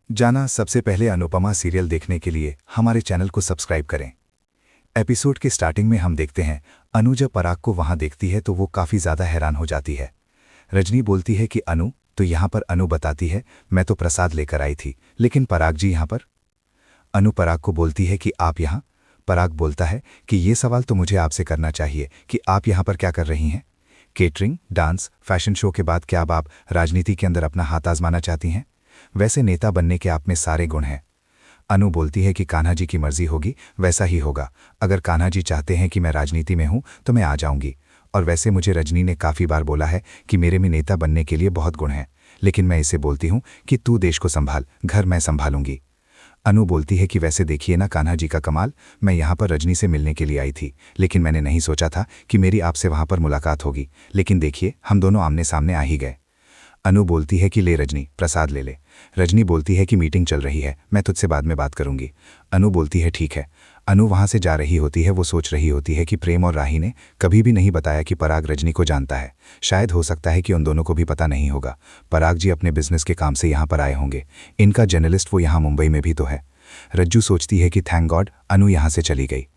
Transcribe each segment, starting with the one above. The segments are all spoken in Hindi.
जाना सबसे पहले अनुपमा सीरियल देखने के लिए हमारे चैनल को सब्सक्राइब करें। एपिसोड के स्टार्टिंग में हम देखते हैं अनु जब पराग को वहां देखती है तो वो काफ़ी ज़्यादा हैरान हो जाती है। रजनी बोलती है कि अनु तो यहाँ पर अनु बताती है मैं तो प्रसाद लेकर आई थी, लेकिन पराग जी यहाँ पर। अनु पराग को बोलती है कि आप यहाँ। पराग बोलता है कि ये सवाल तो मुझे आपसे करना चाहिए कि आप यहाँ पर क्या कर रही हैं। केटरिंग, डांस, फैशन शो के बाद क्या अब आप राजनीति के अंदर अपना हाथ आजमाना चाहती हैं? वैसे नेता बनने के आप में सारे गुण हैं। अनु बोलती है कि कान्हा जी की मर्जी होगी वैसा ही होगा। अगर कान्हा जी चाहते हैं कि मैं राजनीति में हूं तो मैं आ जाऊंगी। और वैसे मुझे रजनी ने काफ़ी बार बोला है कि मेरे में नेता बनने के लिए बहुत गुण हैं, लेकिन मैं इसे बोलती हूं कि तू देश को संभाल, घर मैं संभालूंगी। अनु बोलती है कि वैसे देखिए ना कान्हा जी का कमाल, मैं यहाँ पर रजनी से मिलने के लिए आई थी, लेकिन मैंने नहीं सोचा था कि मेरी आपसे वहाँ पर मुलाकात होगी, लेकिन देखिए हम दोनों आमने सामने आ ही गए। अनु बोलती है कि ले रजनी प्रसाद ले ले। रजनी बोलती है कि मीटिंग चल रही है, मैं तुझसे बाद में बात करूंगी। अनु बोलती है ठीक है। अनु वहां से जा रही होती है। वो सोच रही होती है कि प्रेम और राही ने कभी भी नहीं बताया कि पराग रजनी को जानता है। शायद हो सकता है कि उन दोनों को भी पता नहीं होगा। पराग जी अपने बिजनेस के काम से यहाँ पर आए होंगे। इनका जर्नलिस्ट वो यहाँ मुंबई में भी तो है। रज्जू सोचती है कि थैंक गॉड अनु यहाँ से चली गई।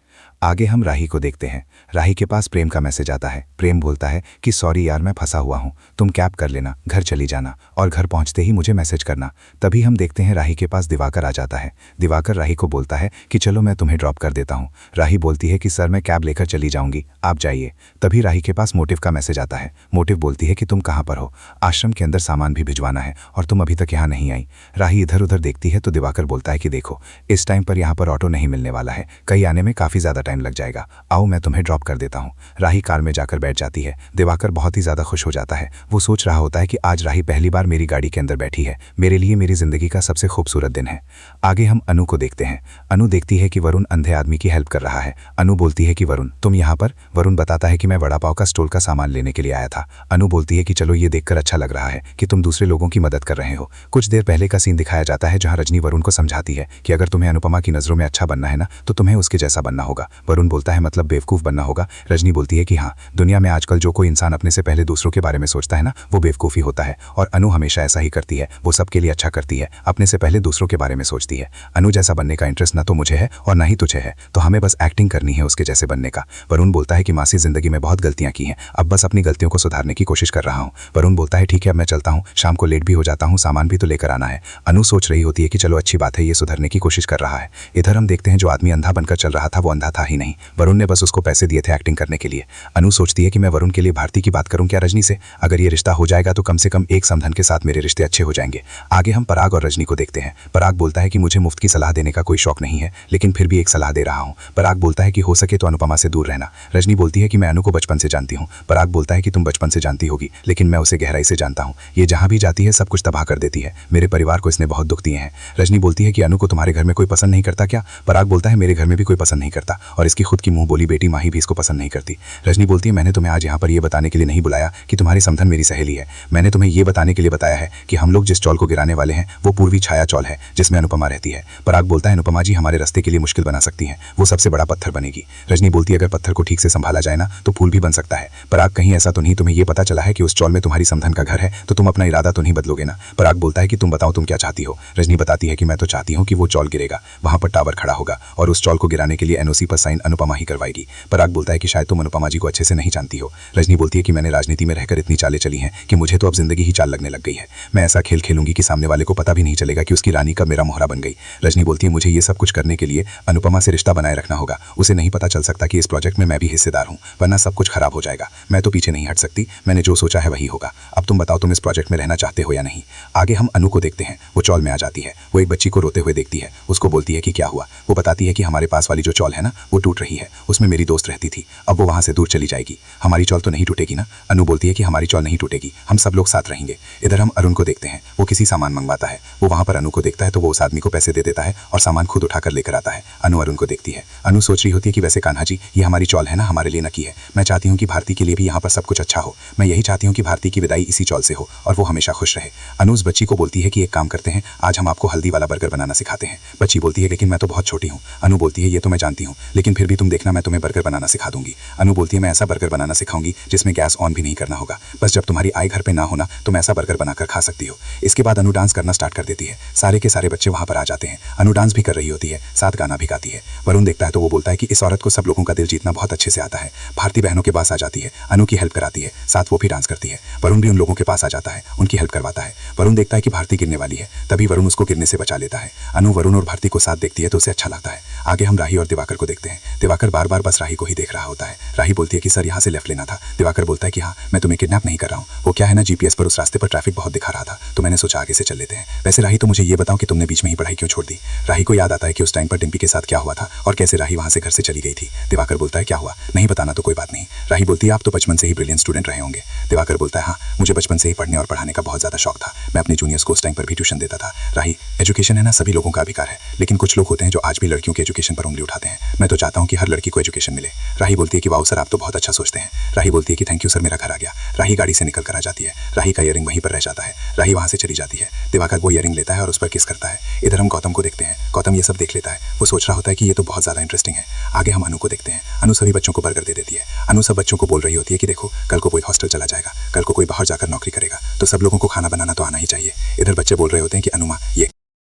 आगे हम राही को देखते हैं। राही के पास प्रेम का मैसेज आता है। प्रेम बोलता है कि सॉरी यार मैं फंसा हुआ हूँ, तुम कैब कर लेना, घर चली जाना और घर पहुँचते ही मुझे मैसेज करना। तभी हम देखते हैं राही के पास दिवाकर आ जाता है। दिवाकर राही को बोलता है कि चलो मैं तुम्हें ड्रॉप कर देता हूँ। राही बोलती है कि सर मैं कैब लेकर चली जाऊँगी, आप जाइए। तभी राही के पास मोटिव का मैसेज आता है। मोटिव बोलती है कि तुम कहाँ पर हो, आश्रम के अंदर सामान भी भिजवाना है और तुम अभी तक यहाँ नहीं आई। राही इधर उधर देखती है तो दिवाकर बोलता है कि देखो इस टाइम पर यहाँ पर ऑटो नहीं मिलने वाला है, कहीं आने में काफ़ी ज़्यादा टाइम लग जाएगा, आओ मैं तुम्हें ड्रॉप कर देता हूँ। राही कार में जाकर बैठ जाती है। दिवाकर बहुत ही ज़्यादा खुश हो जाता है। वो सोच रहा होता है कि आज राही पहली बार मेरी गाड़ी के अंदर बैठी है, मेरे लिए मेरी ज़िंदगी का सबसे खूबसूरत दिन है। आगे हम अनु को देखते हैं। अनु देखती है कि वरुण अंधे आदमी की हेल्प कर रहा है। अनु बोलती है कि वरुण तुम यहाँ पर। वरुण बताता है कि मैं वड़ा पाव का स्टॉल का सामान लेने के लिए आया था। अनु बोलती है कि चलो ये देखकर अच्छा लग रहा है कि तुम दूसरे लोगों की मदद कर रहे हो। कुछ देर पहले का सीन दिखाया जाता है जहाँ रजनी वरुण को समझाती है कि अगर तुम्हें अनुपमा की नज़रों में अच्छा बनना है ना तो तुम्हें उसके जैसा बनना होगा। वरुण बोलता है मतलब बेवकूफ़ बनना होगा। रजनी बोलती है कि हाँ, दुनिया में आजकल जो कोई इंसान अपने से पहले दूसरों के बारे में सोचता है ना वो बेवकूफ़ी होता है, और अनु हमेशा ऐसा ही करती है। वो सबके लिए अच्छा करती है, अपने से पहले दूसरों के बारे में सोचती है। अनु जैसा बनने का इंटरेस्ट ना तो मुझे है और ना ही तुझे है, तो हमें बस एक्टिंग करनी है उसके जैसे बनने का। वरुण बोलता है कि मासी जिंदगी में बहुत गलतियां की हैं, अब बस अपनी गलतियों को सुधारने की कोशिश कर रहा हूँ। वरुण बोलता है ठीक है अब मैं चलता हूँ, शाम को लेट भी हो जाता हूँ, सामान भी तो लेकर आना है। अनु सोच रही होती है कि चलो अच्छी बात है ये सुधरने की कोशिश कर रहा है। इधर हम देखते हैं जो आदमी अंधा बनकर चल रहा था वो अंधा था ही नहीं, वरुण ने बस उसको पैसे दिए थे एक्टिंग करने के लिए। अनु सोचती है कि मैं वरुण के लिए भारती की बात करूं क्या रजनी से, अगर ये रिश्ता हो जाएगा तो कम से कम एक समधन के साथ मेरे रिश्ते अच्छे हो जाएंगे। आगे हम पराग और रजनी को देखते हैं। पराग बोलता है कि मुझे मुफ्त की सलाह देने का कोई शौक नहीं है, लेकिन फिर भी एक सलाह दे रहा हूं। पराग बोलता है कि हो सके तो अनुपमा से दूर रहना। रजनी बोलती है कि मैं अनु को बचपन से जानती हूँ। पराग बोलता है कि तुम बचपन से जानती होगी, लेकिन मैं उसे गहराई से जानता हूँ, ये जहाँ भी जाती है सब कुछ तबाह कर देती है, मेरे परिवार को इसने बहुत दुख दिए हैं। रजनी बोलती है कि अनु को तुम्हारे घर में कोई पसंद नहीं करता क्या? पराग बोलता है मेरे घर में भी कोई पसंद नहीं करता और इसकी खुद की मुंह बोली बेटी माही भी इसको पसंद नहीं करती। रजनी बोलती है मैंने तुम्हें आज यहाँ पर यह बताने के लिए नहीं बुलाया कि तुम्हारी समधन मेरी सहेली है, मैंने तुम्हें यह बताने के लिए बताया है कि हम लोग जिस चौल को गिराने वाले हैं वो पूर्वी छाया चौल है जिसमें अनुपमा रहती है। पराग बोलता है अनुपमा जी हमारे रास्ते के लिए मुश्किल बना सकती हैं, वो सबसे बड़ा पत्थर बनेगी। रजनी बोलती है अगर पत्थर को ठीक से संभाला जाए ना तो फूल भी बन सकता है। पराग कहीं ऐसा तो नहीं तुम्हें यह पता चला है कि उस चौल में तुम्हारी समधन का घर है, तो तुम अपना इरादा तो नहीं बदलोगे ना? पराग बोलता है कि तुम बताओ तुम क्या चाहती हो। रजनी बताती है कि मैं तो चाहती हूँ कि वो चौल गिरेगा, वहां पर टावर खड़ा होगा और उस चौल को गिराने के लिए एनओसी पर साइन अनुपमा ही करवाएगी। पराग बोलता है कि शायद तुम अनुपमा जी को अच्छे से नहीं जानती हो। रजनी बोलती है कि मैंने राजनीति में रहकर इतनी चालें चली हैं कि मुझे तो अब जिंदगी ही चाल लगने लग गई है, मैं ऐसा खेल खेलूंगी कि सामने वाले को पता भी नहीं चलेगा कि उसकी रानी कब मेरा मोहरा बन गई। रजनी बोलती है मुझे ये सब कुछ करने के लिए अनुपमा से रिश्ता बनाए रखना होगा, उसे नहीं पता चल सकता कि इस प्रोजेक्ट में मैं भी हिस्सेदार हूँ, वरना सब कुछ खराब हो जाएगा। मैं तो पीछे नहीं हट सकती, मैंने जो सोचा है वही होगा। अब तुम बताओ तुम इस प्रोजेक्ट में रहना चाहते हो या नहीं? आगे हम अनु को देखते हैं। वो चौल में आ जाती है। वो एक बच्ची को रोते हुए देखती है, उसको बोलती है कि क्या हुआ? वो बताती है कि हमारे पास वाली जो चौल है ना वो टूट रही है, उसमें मेरी दोस्त रहती थी, अब वो वहां से दूर चली जाएगी, हमारी चौल तो नहीं टूटेगी ना? अनु बोलती है कि हमारी चौल नहीं टूटेगी, हम सब लोग साथ रहेंगे। इधर हम अरुण को देखते हैं। वो किसी सामान मंगवाता है, वो वहां पर अनु को देखता है तो वो उस आदमी को पैसे दे देता है और सामान खुद उठाकर लेकर आता है। अनु अरुण को देखती है। अनु सोच रही होती है कि वैसे कान्हा जी ये हमारी चौल है ना, हमारे लिए न की है, मैं चाहती हूँ कि भारती के लिए भी यहाँ पर सब कुछ अच्छा हो, मैं यही चाहती हूँ कि भारती की विदाई इसी चौल से हो और वो हमेशा खुश रहे। अनु उस बच्ची को बोलती है कि एक काम करते हैं, आज हम आपको हल्दी वाला बर्गर बनाना सिखाते हैं। बच्ची बोलती है लेकिन मैं तो बहुत छोटी हूँ। अनु बोलती है ये तो मैं जानती हूँ, लेकिन फिर भी तुम देखना, मैं तुम्हें बर्गर बनाना सिखा दूंगी। अनु बोलती है मैं ऐसा बर्गर बनाना सिखाऊंगी जिसमें गैस ऑन भी नहीं करना होगा, बस जब तुम्हारी आई घर पे ना होना तुम ऐसा बर्गर बनाकर खा सकती हो। इसके बाद अनु डांस करना स्टार्ट कर देती है। सारे के सारे बच्चे वहां पर आ जाते हैं। अनु डांस भी कर रही होती है, साथ गाना भी गाती है। वरुण देखता है तो वो बोलता है कि इस औरत को सब लोगों का दिल जीतना बहुत अच्छे से आता है। भारती बहनों के पास आ जाती है, अनु की हेल्प कराती है, साथ वो भी डांस करती है। वरुण भी उन लोगों के पास आ जाता है, उनकी हेल्प करवाता है। वरुण देखता है कि भारती गिरने वाली है, तभी वरुण उसको गिरने से बचा लेता है। अनु वरुण और भारती को साथ देखती है तो उसे अच्छा लगता है। आगे हम राही और दिवाकर को देखते हैं। दिवाकर बार बार बस राही को ही देख रहा होता है। राही बोलती है कि सर यहाँ से लेफ्ट लेना था। दिवाकर बोलता है कि हाँ, मैं तुम्हें किडनैप नहीं कर रहा हूँ, वो क्या है ना, जीपीएस पर उस रास्ते पर ट्रैफिक बहुत दिखा रहा था तो मैंने सोचा आगे से चल लेते हैं। वैसे राही, तो मुझे ये बताओ कि तुमने बीच में ही पढ़ाई क्यों छोड़ दी? राही को याद आता है कि उस टाइम पर डिम्पी के साथ क्या हुआ था और कैसे राही वहाँ से घर से चली गई थी। दिवाकर बोलता है क्या हुआ, नहीं बताना तो कोई बात नहीं। राही बोलती है आप तो बचपन से ही ब्रिलियंट स्टूडेंट रहे होंगे। दिवाकर बोलता है हाँ, मुझे बचपन से ही पढ़ने और पढ़ाने का बहुत ज़्यादा शौक था। मैं अपने जूनियर्स को उस टाइम पर भी ट्यूशन देता था। राही, एजुकेशन है ना, सभी लोगों का अधिकार है, लेकिन कुछ लोग होते हैं जो आज भी लड़कियों के एजुकेशन पर उंगली उठाते हैं। मैं तो चाहता हूँ कि हर लड़की को एजुकेशन मिले। राही बोलती है कि वाओ सर, आप तो बहुत अच्छा सोचते हैं। राही बोलती है कि थैंक यू सर, मेरा घर आ गया। राही गाड़ी से निकल कर आ जाती है। राही का ईयरिंग वहीं पर रह जाता है। राही वहाँ से चली जाती है। दिवाकर वो ईयरिंग लेता है और उस पर किस करता है। इधर हम गौतम को देखते हैं। गौतम ये सब देख लेता है। वो सोच रहा होता है कि ये तो बहुत ज़्यादा इंटरेस्टिंग है। आगे हम अनु को देखते हैं। अनु सभी बच्चों को बर्गर दे देती है। अनु सब बच्चों को बोल रही होती है कि देखो, कल को कोई हॉस्टल चला जाएगा, कल को कोई बाहर जाकर नौकरी करेगा, तो सब लोगों को खाना बनाना तो आना ही चाहिए। इधर बच्चे बोल रहे होते हैं कि अनुमा ये